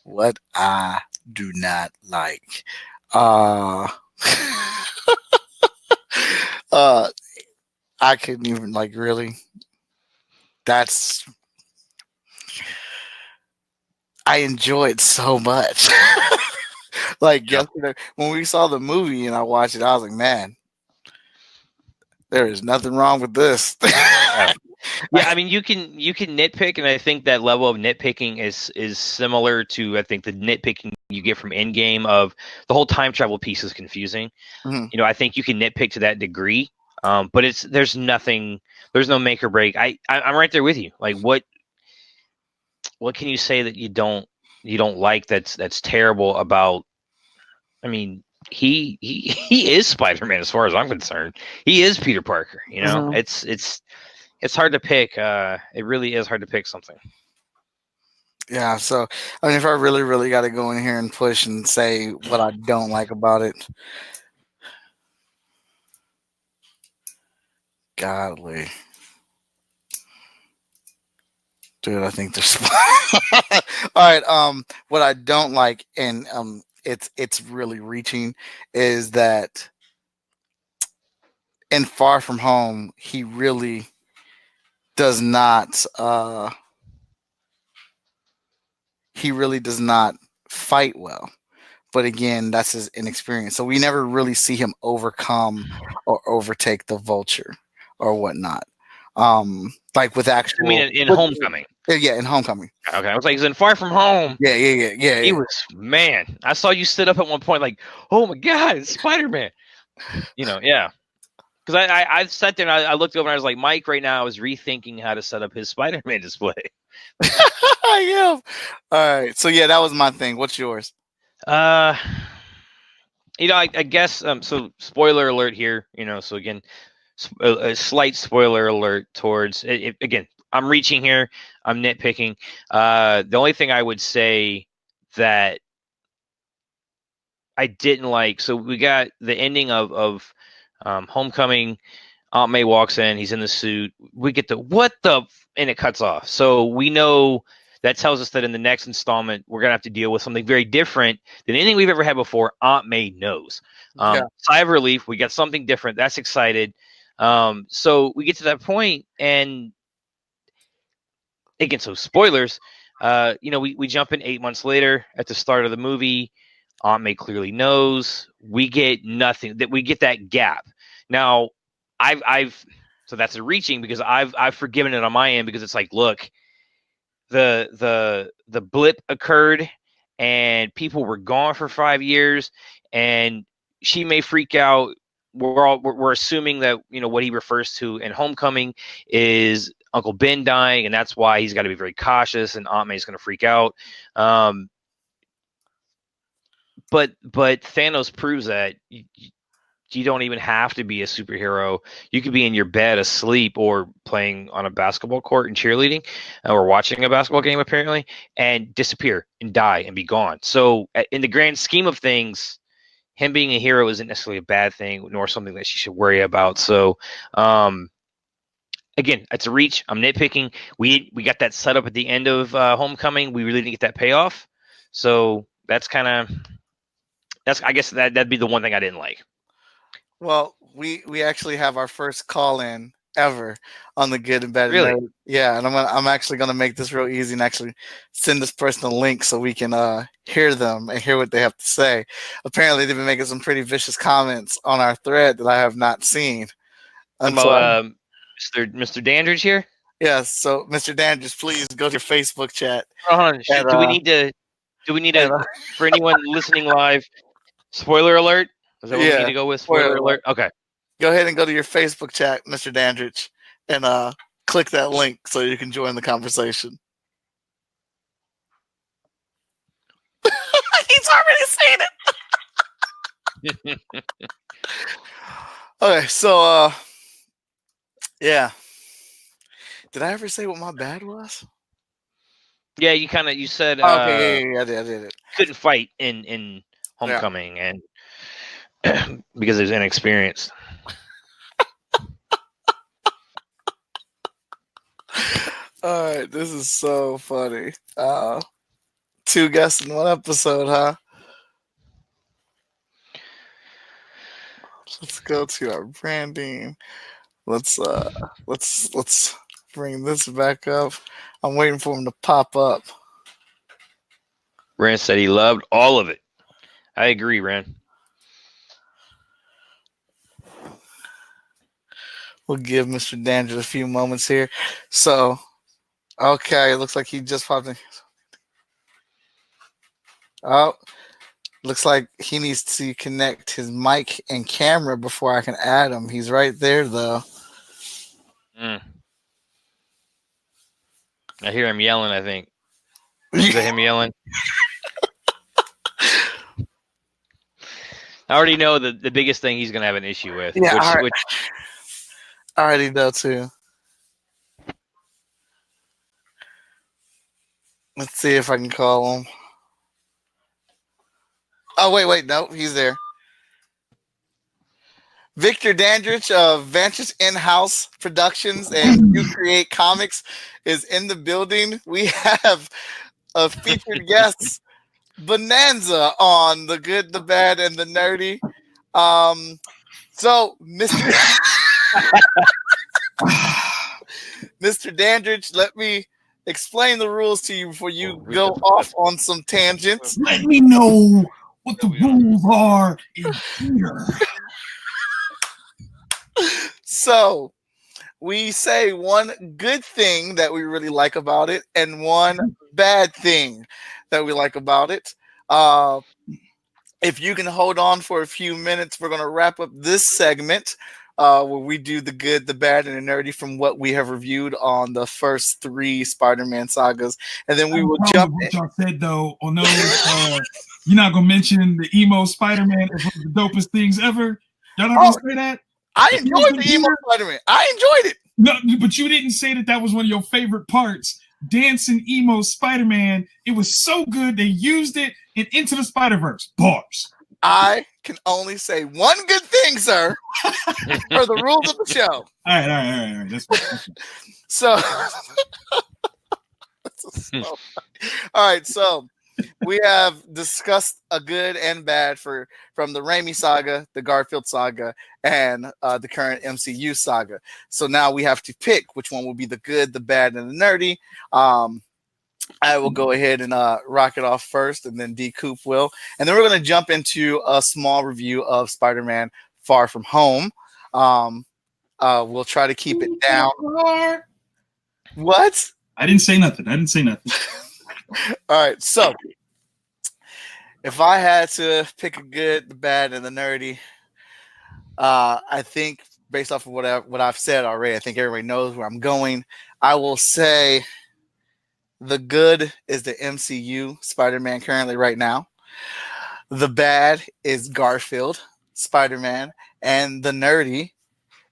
what I do not like. I couldn't even really. I enjoy it so much. Yesterday when we saw the movie and I watched it, I was like, man, there is nothing wrong with this. Yeah, I mean, you can nitpick, and I think that level of nitpicking is similar to, I think, the nitpicking you get from Endgame of the whole time travel piece is confusing. Mm-hmm. I think you can nitpick to that degree, but there's no make or break. I'm right there with you. Like, what can you say that you don't like that's terrible about? I mean, he is Spider-Man as far as I'm concerned. He is Peter Parker. Mm-hmm. It's hard to pick. It really is hard to pick something. Yeah, so I mean, if I really, really got to go in here and push and say what I don't like about it, godly, dude, I think there's all right. What I don't like, and it's really reaching, is that in Far From Home, he really does not. He really does not fight well. But again, that's his inexperience. So we never really see him overcome or overtake the Vulture or whatnot. Like with actual. I mean, in Homecoming. Yeah, in Homecoming. Okay, I was like, he's in Far From Home. Yeah. He was, man. I saw you stood up at one point, like, oh my god, it's Spider-Man. Yeah. Because I sat there and I looked over and I was like, Mike, right now is rethinking how to set up his Spider-Man display. I am. All right. So yeah, that was my thing. What's yours? I guess so spoiler alert here, so again, a slight spoiler alert towards it. Again, I'm reaching here, I'm nitpicking. The only thing I would say that I didn't like, so we got the ending of Homecoming. Aunt May walks in, he's in the suit. We get and it cuts off. So we know that tells us that in the next installment, we're going to have to deal with something very different than anything we've ever had before. Aunt May knows. Sigh of relief. We got something different. That's excited. So we get to that point, and again, so spoilers, we jump in 8 months later at the start of the movie. Aunt May clearly knows. We get nothing. That we get that gap. Now, so that's a reaching because I've forgiven it on my end because it's like, look, the blip occurred and people were gone for 5 years, and she may freak out. We're assuming that what he refers to in Homecoming is Uncle Ben dying, and that's why he's got to be very cautious, and Aunt May's going to freak out. But Thanos proves that you don't even have to be a superhero. You could be in your bed asleep or playing on a basketball court and cheerleading or watching a basketball game, apparently, and disappear and die and be gone. So in the grand scheme of things, him being a hero isn't necessarily a bad thing, nor something that she should worry about. So, again, it's a reach. I'm nitpicking. We got that set up at the end of Homecoming. We really didn't get that payoff. So I guess that'd be the one thing I didn't like. Well, we actually have our first call in ever on the Good and Bad. Really? Yeah, and I'm actually gonna make this real easy and actually send this person a link so we can hear them and hear what they have to say. Apparently, they've been making some pretty vicious comments on our thread that I have not seen. Mr. Dandridge here? Yes. So, Mr. Dandridge, please go to your Facebook chat. Do we need to for anyone listening live? Spoiler alert. Is that what we need to go with? Spoiler alert. Okay. Go ahead and go to your Facebook chat, Mr. Dandridge, and click that link so you can join the conversation. He's already seen it. Okay, so yeah. Did I ever say what my bad was? Yeah, you said okay, yeah, I did it. Couldn't fight in Homecoming and because there's inexperienced. All right, this is so funny. 2 guests in 1 episode, huh? Let's go to our branding. Let's bring this back up. I'm waiting for him to pop up. Ren said he loved all of it. I agree, Ren. We'll give Mr. Dandridge a few moments here. So, okay, it looks like he just popped in. Oh, looks like he needs to connect his mic and camera before I can add him. He's right there, though. I hear him yelling, I think. Is that him yelling? I already know the biggest thing he's going to have an issue with. Yeah, I already know, too. Let's see if I can call him. Oh, wait. No, he's there. Victor Dandridge of Vantage In-House Productions and You Create Comics is in the building. We have a featured guest, Bonanza, on The Good, the Bad, and the Nerdy. So, Mr. Dandridge, let me explain the rules to you before you go off on some tangents. Let me know what the rules are in here. So, we say one good thing that we really like about it and one bad thing that we like about it. If you can hold on for a few minutes, we're going to wrap up this segment where we do the good, the bad, and the nerdy from what we have reviewed on the first 3 Spider-Man sagas. And then we will jump in. What y'all said, though, on those, you're not going to mention the emo Spider-Man as one of the dopest things ever? Y'all not going to say that? I enjoyed the emo Spider-Man. I enjoyed it. No, but you didn't say that was one of your favorite parts. Dancing emo Spider-Man. It was so good. They used it in Into the Spider-Verse. Bars. I can only say one good thing, sir, for the rules of the show. All right. That's fine. So, all right. So we have discussed a good and bad from the Raimi saga, the Garfield saga, and the current MCU saga. So now we have to pick which one will be the good, the bad, and the nerdy. I will go ahead and rock it off first, and then D Coop will. And then we're going to jump into a small review of Spider-Man Far From Home. We'll try to keep it down. What? I didn't say nothing. All right, so if I had to pick a good, the bad, and the nerdy, I think based off of what I've said already, I think everybody knows where I'm going. I will say the good is the MCU Spider-Man currently right now. The bad is Garfield Spider-Man, and the nerdy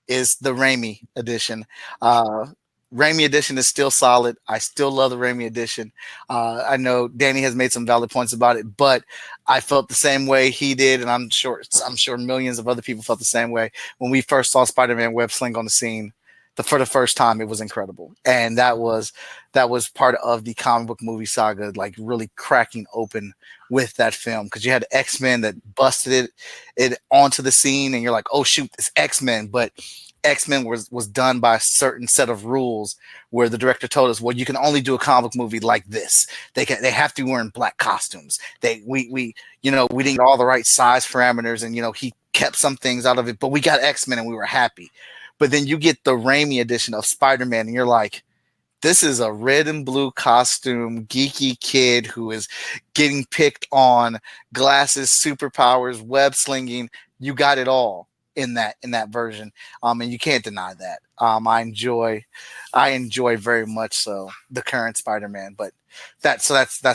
is the Raimi edition. Raimi edition is still solid. I still love the Raimi edition. I know Danny has made some valid points about it, but I felt the same way he did, and I'm sure millions of other people felt the same way when we first saw Spider-Man web sling on the scene. For the first time, it was incredible, and that was part of the comic book movie saga, like really cracking open with that film, because you had X-Men that busted it onto the scene, and you're like, oh shoot, it's X-Men, but X-Men was done by a certain set of rules where the director told us, well, you can only do a comic movie like this. They have to be wearing black costumes. We didn't get all the right size parameters, and he kept some things out of it, but we got X-Men and we were happy. But then you get the Raimi edition of Spider-Man, and you're like, this is a red and blue costume, geeky kid who is getting picked on, glasses, superpowers, web slinging. You got it all in that version, and you can't deny that. I enjoy very much so the current Spider-Man. But that's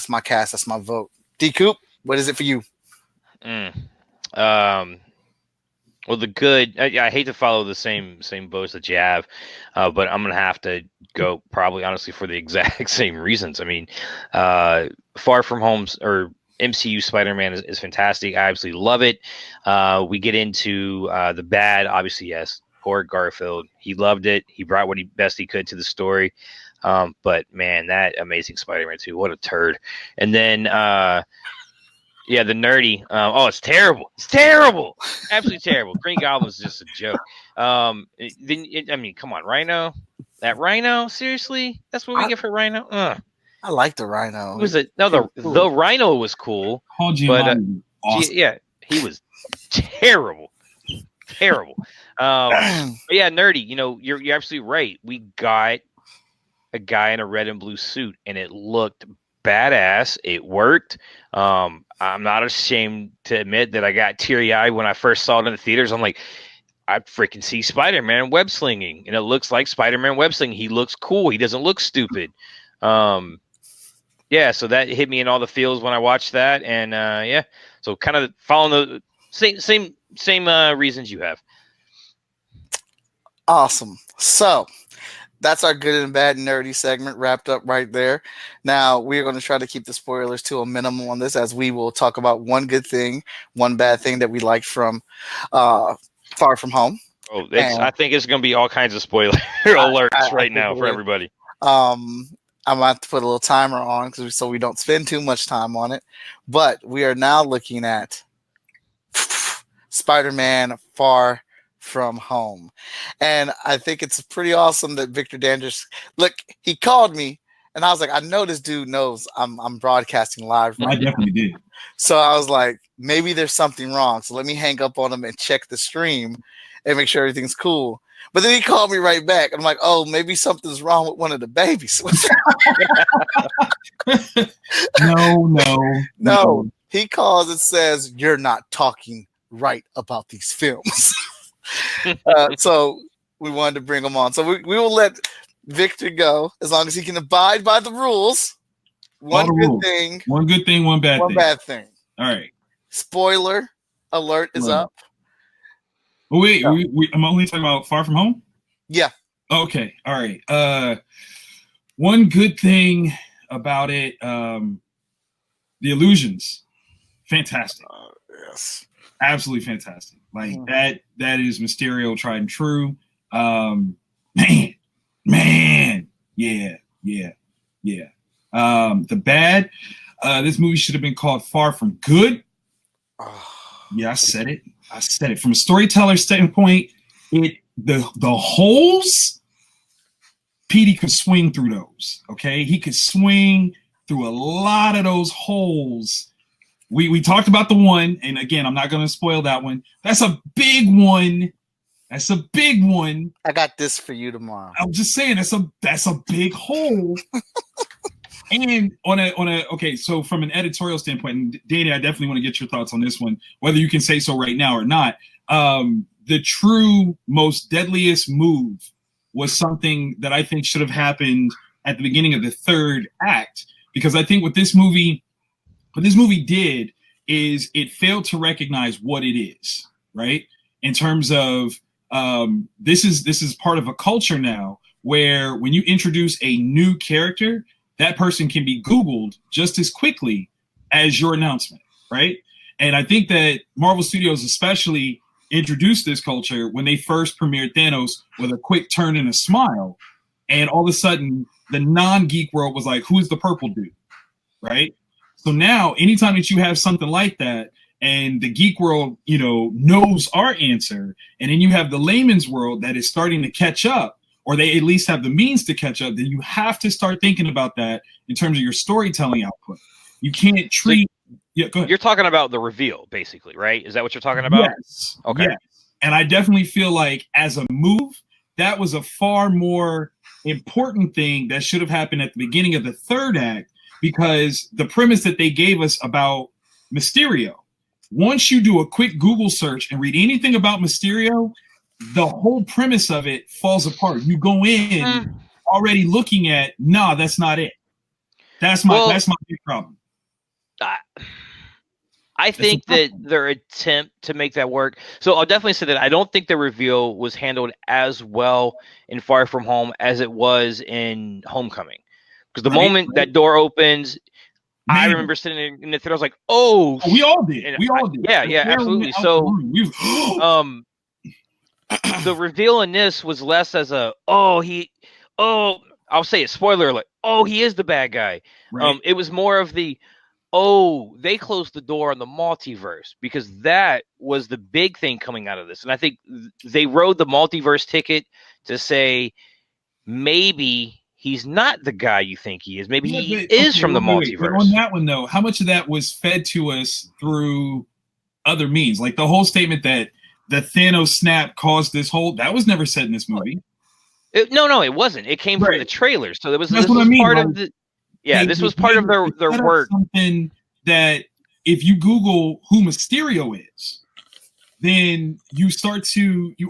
my cast. That's my vote. D Coop, what is it for you? Well, the good, I hate to follow the same boats that you have, but I'm going to have to go probably honestly for the exact same reasons. I mean, Far From Home's or MCU Spider-Man is fantastic. I absolutely love it. We get into the bad, obviously, yes, poor Garfield. He loved it. He brought what best he could to the story. But man, that Amazing Spider-Man 2, what a turd. And then, yeah, the nerdy. It's terrible. It's terrible. Absolutely terrible. Green Goblin's just a joke. I mean, come on, Rhino. That Rhino, seriously? That's what we get for Rhino? I like the Rhino. Was it? No, the Rhino was cool. But awesome. yeah, he was terrible. Terrible. But yeah, nerdy. You're absolutely right. We got a guy in a red and blue suit, and it looked badass. It worked. I'm not ashamed to admit that I got teary-eyed when I first saw it in the theaters. I'm like, I freaking see Spider-Man web slinging, and it looks like Spider-Man web slinging. He looks cool. He doesn't look stupid. Yeah, so that hit me in all the feels when I watched that, and yeah, so kind of following the same reasons you have. Awesome. So that's our good and bad nerdy segment wrapped up right there. Now we're going to try to keep the spoilers to a minimum on this, as we will talk about one good thing, one bad thing that we liked from Far From Home. Oh, I think it's going to be all kinds of spoiler alerts right now for everybody. I'm going to have to put a little timer on so we don't spend too much time on it. But we are now looking at Spider-Man Far From Home. And I think it's pretty awesome that Victor Dandridge, he called me, and I was like, I know this dude knows I'm broadcasting live. I definitely did. So I was like, maybe there's something wrong. So let me hang up on him and check the stream and make sure everything's cool. But then he called me right back. I'm like, oh, maybe something's wrong with one of the babies. No. He calls and says, you're not talking right about these films. So we wanted to bring him on. So we will let Victor go as long as he can abide by the rules. One good thing, one bad thing. All right. Spoiler alert is up. Oh, wait, I'm only talking about Far From Home? Yeah. Okay. All right. One good thing about it, the illusions. Fantastic. Yes. Absolutely fantastic. Like that is Mysterio tried and true. Man. Yeah. The bad, this movie should have been called Far From Good. Yeah, I said it. From a storyteller standpoint, the holes, Petey could swing through those. Okay, he could swing through a lot of those holes. We talked about the one, and again, I'm not going to spoil that one. That's a big one. I got this for you tomorrow. I'm just saying that's a big hole. And so from an editorial standpoint, and Danny, I definitely want to get your thoughts on this one, whether you can say so right now or not. The true most deadliest move was something that I think should have happened at the beginning of the third act, because I think what this movie did is it failed to recognize what it is, right? In terms of this is part of a culture now where when you introduce a new character, that person can be Googled just as quickly as your announcement, right? And I think that Marvel Studios especially introduced this culture when they first premiered Thanos with a quick turn and a smile. And all of a sudden, the non-geek world was like, who's the purple dude, right? So now, anytime that you have something like that, and the geek world, knows our answer, and then you have the layman's world that is starting to catch up, or they at least have the means to catch up, then you have to start thinking about that in terms of your storytelling output. You can't treat... Yeah, go ahead. You're talking about the reveal, basically, right? Is that what you're talking about? Yes. Okay. Yes. And I definitely feel like as a move, that was a far more important thing that should have happened at the beginning of the third act, because the premise that they gave us about Mysterio, once you do a quick Google search and read anything about Mysterio, the whole premise of it falls apart. You go in already looking at, nah, that's not it. That's my big problem. I think that their attempt to make that work. So I'll definitely say that I don't think the reveal was handled as well in Far From Home as it was in Homecoming. Because the moment that door opens, man, I remember sitting in the theater. I was like, "Oh, we all did. We all did. Yeah, absolutely." So, the reveal in this was less as I'll say it. Spoiler alert. Oh, he is the bad guy. Right. It was more of the, they closed the door on the multiverse, because that was the big thing coming out of this, and I think they rode the multiverse ticket to say maybe he's not the guy you think he is. Maybe he is from the multiverse. But on that one, though, how much of that was fed to us through other means? Like the whole statement that the Thanos snap caused this whole, that was never said in this movie. No, it wasn't. It came from the trailers. So this was part of the... Yeah, this was part of their work. Something that if you Google who Mysterio is, then you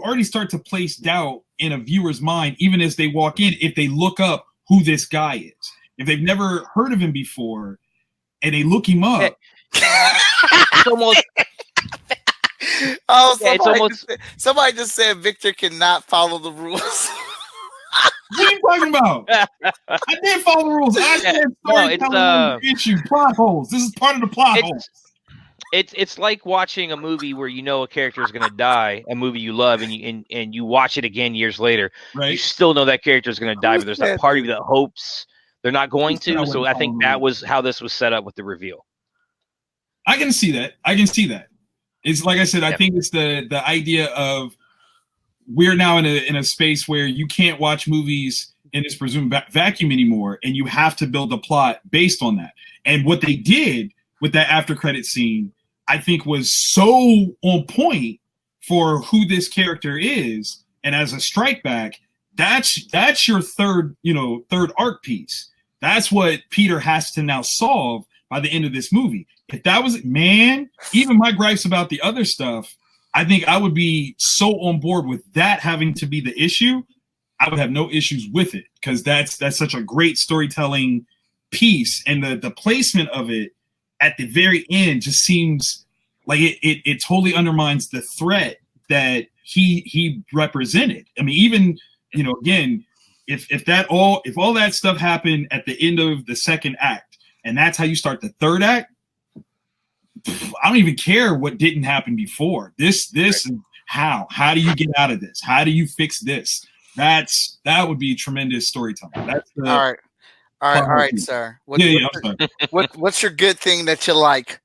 already start to place doubt in a viewer's mind, even as they walk in, if they look up who this guy is. If they've never heard of him before and they look him up. It's almost... somebody just said Victor cannot follow the rules. What are you talking about? I did follow the rules. I said storytelling issue, plot holes. This is part of the plot holes. It's like watching a movie where you know a character is going to die, a movie you love, and you watch it again years later. Right. You still know that character is going to die, but there's that part of you that hopes they're not going to. So I think that was how this was set up with the reveal. I can see that. It's like I said, I think it's the idea of we're now in a space where you can't watch movies in this presumed vacuum anymore, and you have to build a plot based on that. And what they did with that after credit scene, I think, was so on point for who this character is and as a strike back, that's your third arc piece. That's what Peter has to now solve by the end of this movie. If that was even my gripes about the other stuff, I think I would be so on board with that having to be the issue. I would have no issues with it because that's such a great storytelling piece, and the placement of it at the very end just seems like it totally undermines the threat that he represented. I mean, even again, if all that stuff happened at the end of the second act, and that's how you start the third act, I don't even care what didn't happen before. This is how do you get out of this? How do you fix this? That would be tremendous storytelling. That's all right, sir. What's your good thing that you like?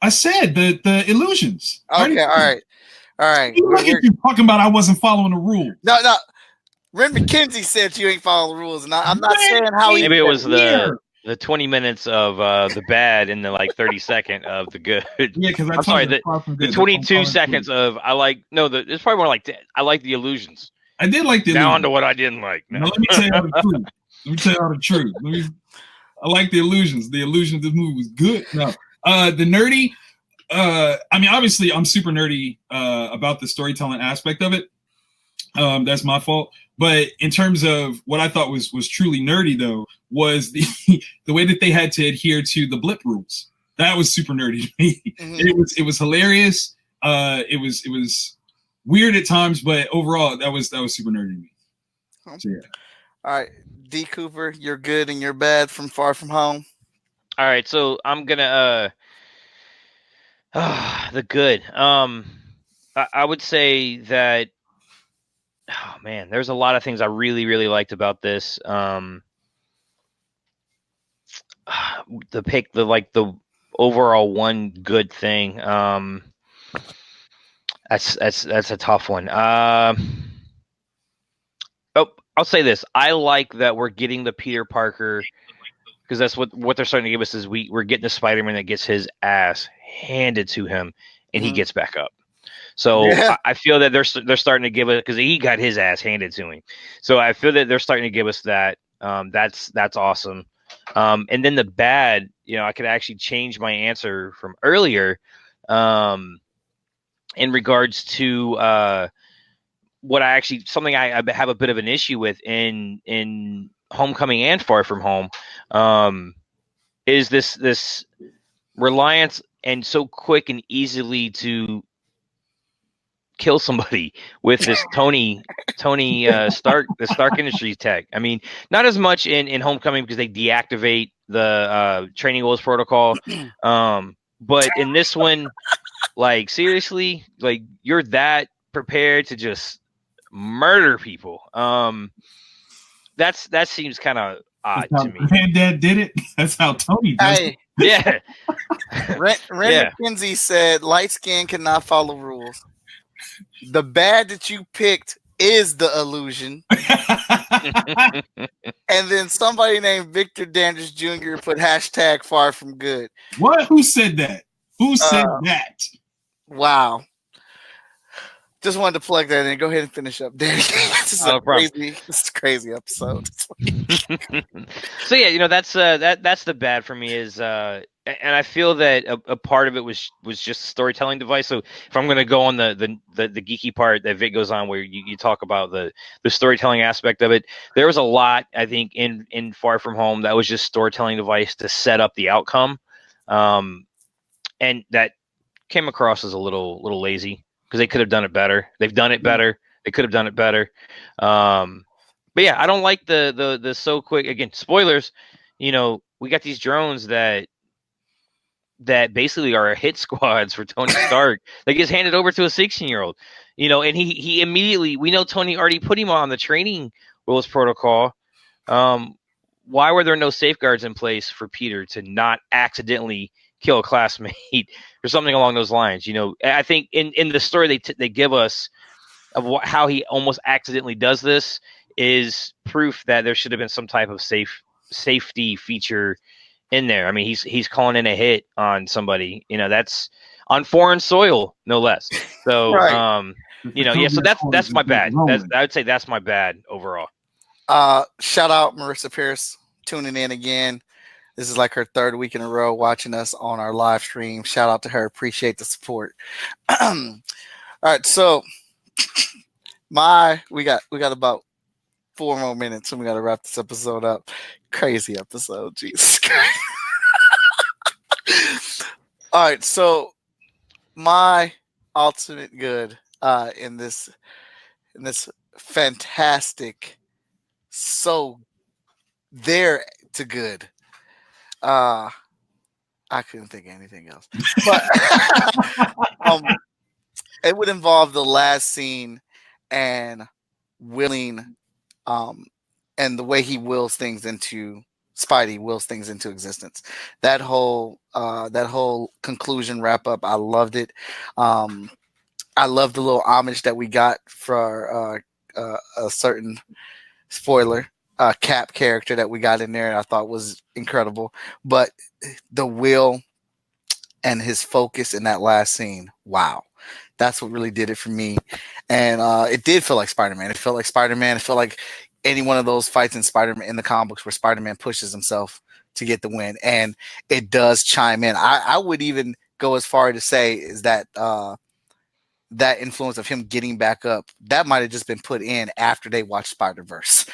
I said the illusions. Okay, all right. Look at you talking about I wasn't following the rules. No. Ren McKenzie said you ain't following the rules, and I'm not saying how he. Maybe it was the 20 minutes of the bad and the 30-second of the good. Yeah, because I'm sorry, the 22 seconds of I like. No, it's probably more like I like the illusions. I did like the now illusions. onto what I didn't like. No, let me tell you the truth. I like the illusions. The illusion of this movie was good. No, the nerdy. I mean, obviously, I'm super nerdy about the storytelling aspect of it. That's my fault. But in terms of what I thought was truly nerdy, though, was the way that they had to adhere to the blip rules. That was super nerdy to me. Mm-hmm. It was hilarious. It was weird at times, but overall, that was super nerdy to me. So, yeah. All right, D. Cooper, you're good and you're bad from Far From Home. All right, so I'm gonna the good. I would say that. Oh man, there's a lot of things I really, really liked about this. The overall one good thing. That's a tough one. I'll say this. I like that we're getting the Peter Parker because that's what they're starting to give us is we're getting the Spider-Man that gets his ass handed to him and he gets back up. So yeah. I feel that they're starting to give it because he got his ass handed to him. So I feel that they're starting to give us that. That's awesome. And then the bad, I could actually change my answer from earlier in regards to something I have a bit of an issue with in Homecoming and Far From Home is this reliance and so quick and easily to kill somebody with this Tony Stark, the Stark Industries tech. I mean, not as much in Homecoming because they deactivate the training wheels protocol. But in this one, seriously, you're that prepared to just murder people. That seems kind of odd to me. Granddad did it. That's how Tony does it. Yeah. Ren McKenzie said light skin cannot follow rules. The bad that you picked is the illusion. And then somebody named Victor Dandridge Jr. put hashtag Far From Good. What? Who said that? Who said that? Wow. Just wanted to plug that in. Go ahead and finish up, Danny. This is a crazy episode. So yeah, that's the bad for me is and I feel that a part of it was just a storytelling device. So if I'm going to go on the geeky part that Vic goes on, where you talk about the storytelling aspect of it, there was a lot I think in Far From Home that was just storytelling device to set up the outcome, and that came across as a little lazy because they could have done it better. They've done it better. They could have done it better. But yeah, I don't like the so quick. Again, spoilers. We got these drones that basically are hit squads for Tony Stark. That gets handed over to a 16-year-old, and he immediately, we know Tony already put him on the training rules protocol. Why were there no safeguards in place for Peter to not accidentally kill a classmate or something along those lines? I think in the story they give us of how he almost accidentally does this is proof that there should have been some type of safety feature in there. I mean, he's calling in a hit on somebody, that's on foreign soil, no less. So, right. Yeah. So that's my bad. I would say that's my bad overall. Shout out Marissa Pierce tuning in again. This is like her third week in a row watching us on our live stream. Shout out to her. Appreciate the support. All right, so we got about 4 more minutes and we got to wrap this episode up. Crazy episode, Jesus Christ. All right, so my ultimate good in this fantastic, so there to good. I couldn't think of anything else, but it would involve the last scene and willing, and the way he wills things into Spidey wills things into existence. That whole conclusion wrap up, I loved it. I love the little homage that we got for a certain spoiler Cap character that we got in there. I thought was incredible, but the will and his focus in that last scene, wow, that's what really did it for me. And it did feel like Spider-Man. It felt like Spider-Man. It felt like any one of those fights in Spider-Man in the comic books where Spider-Man pushes himself to get the win, and it does chime in. I would even go as far to say is that that influence of him getting back up, that might have just been put in after they watched Spider-Verse.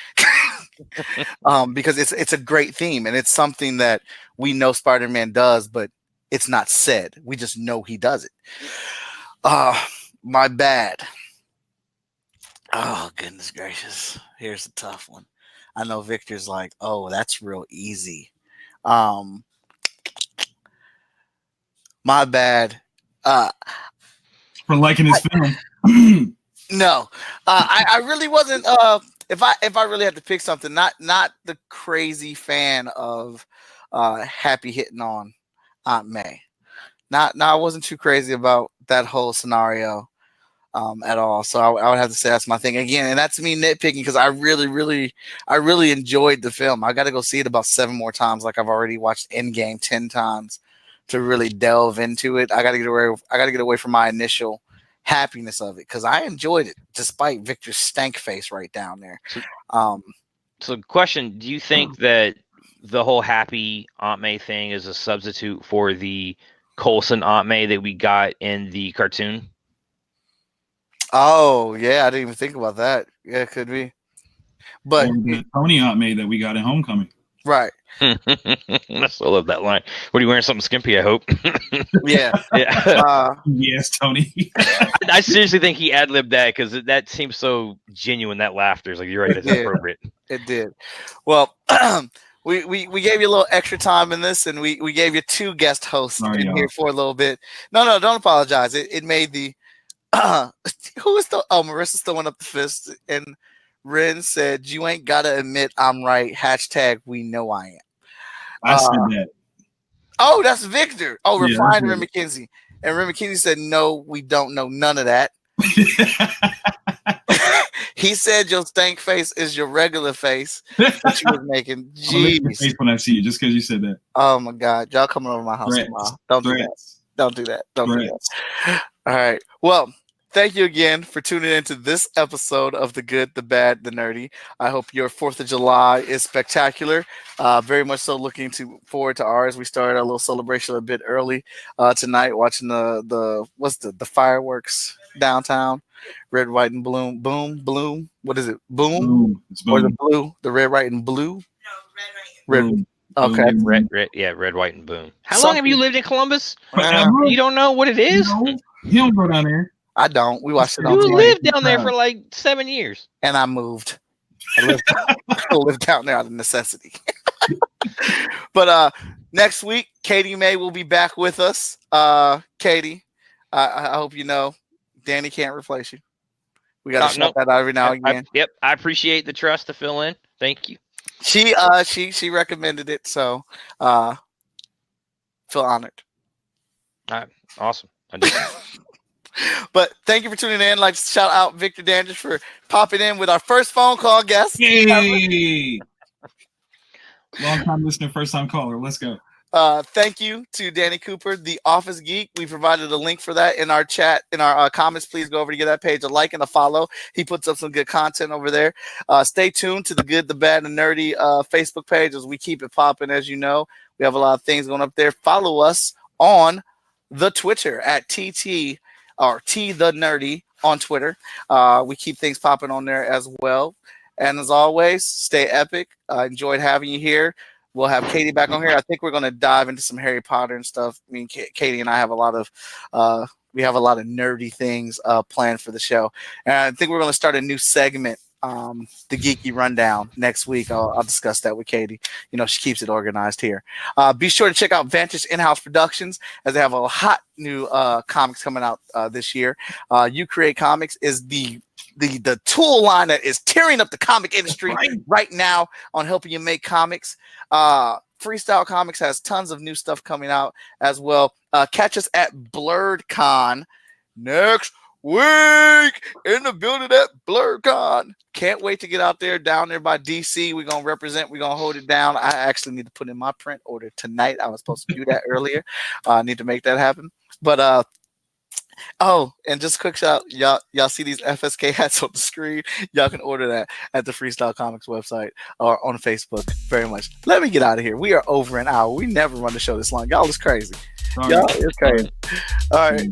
Because it's a great theme, and it's something that we know Spider-Man does, but it's not said. We just know he does it. My bad. Oh, goodness gracious. Here's a tough one. I know Victor's like, oh, that's real easy. My bad. For liking his film. No, I really wasn't. If I really had to pick something, not the crazy fan of Happy hitting on Aunt May. I wasn't too crazy about that whole scenario at all. So I would have to say that's my thing again, and that's me nitpicking because I really enjoyed the film. I got to go see it about 7 more times. Like I've already watched Endgame 10 times to really delve into it. I got to get away from my initial happiness of it because I enjoyed it despite Victor's stank face right down there. So question, do you think that the whole Happy Aunt May thing is a substitute for the Coulson Aunt May that we got in the cartoon? Oh yeah, I didn't even think about that. Yeah, it could be. But the Tony Aunt May that we got in Homecoming. Right. I still love that line. What are you wearing? Something skimpy, I hope. Yeah. Yes, Tony. I seriously think he ad-libbed that because that seems so genuine. That laughter is like, you're right, it's appropriate. It did. Well, we gave you a little extra time in this, and we gave you 2 guest hosts in here for a little bit. No, don't apologize. It made the who is the Marissa's throwing up the fist, and Ren said, "You ain't gotta admit I'm right." # we know I am. I said that. Oh, that's Victor. Oh, replying to yeah, Ren McKenzie. And Ren McKenzie said, "No, we don't know none of that." He said your stank face is your regular face that you was making. Jeez. Face when I see you, just because you said that. Oh my God, y'all coming over my house tomorrow? Don't do that. Don't do that. Don't do that. All right. Well, thank you again for tuning into this episode of The Good, the Bad, the Nerdy. I hope your 4th of July is spectacular. Very much so looking forward to ours. We started our little celebration a bit early tonight, watching the fireworks downtown. Red, white, and bloom. Bloom. What is it? Boom? Or the blue? The red, white, and blue? No, red, white. Red. Okay. Red, white, and boom. How long have you lived in Columbus? Forever. You don't know what it is? No, you don't go down there. I don't. We watched it on TV. You TV. lived down there for like 7 years. And I moved. I lived down there out of necessity. But next week, Katie May will be back with us. Katie, I hope you know Danny can't replace you. We got to shout that out every now and again. Yep. I appreciate the trust to fill in. Thank you. She recommended it, so feel honored. All right. Awesome. I do. But thank you for tuning in. Like shout out Victor Dandridge for popping in with our first phone call guest. Hey, long time listener, first time caller. Let's go. Thank you to Danny Cooper, the Office Geek. We provided a link for that in our chat, in our comments. Please go over to give that page a like and a follow. He puts up some good content over there. Stay tuned to the Good, the Bad, and the Nerdy Facebook page as we keep it popping. As you know, we have a lot of things going up there. Follow us on the Twitter at TT or T the Nerdy on Twitter. We keep things popping on there as well. And as always, stay epic. Enjoyed having you here. We'll have Katie back on here. I think we're going to dive into some Harry Potter and stuff. I mean, Katie and I have a lot of nerdy things planned for the show. And I think we're going to start a new segment, the Geeky Rundown, next week. I'll discuss that with Katie. You know, she keeps it organized here. Be sure to check out Vantage In-House Productions, as they have a hot new comics coming out this year. You Create Comics is the tool line that is tearing up the comic industry right now on helping you make comics. Freestyle Comics has tons of new stuff coming out as well. Catch us at BlurredCon next week in the building at BlurredCon. Can't wait to get out there, down there by DC. We're going to represent. We're going to hold it down. I actually need to put in my print order tonight. I was supposed to do that earlier. I need to make that happen. But oh, and just a quick shout, y'all see these FSK hats on the screen? Y'all can order that at the Freestyle Comics website or on Facebook. Very much. Let me get out of here. We are over an hour. We never run the show this long. Y'all is crazy. Y'all is crazy. All right.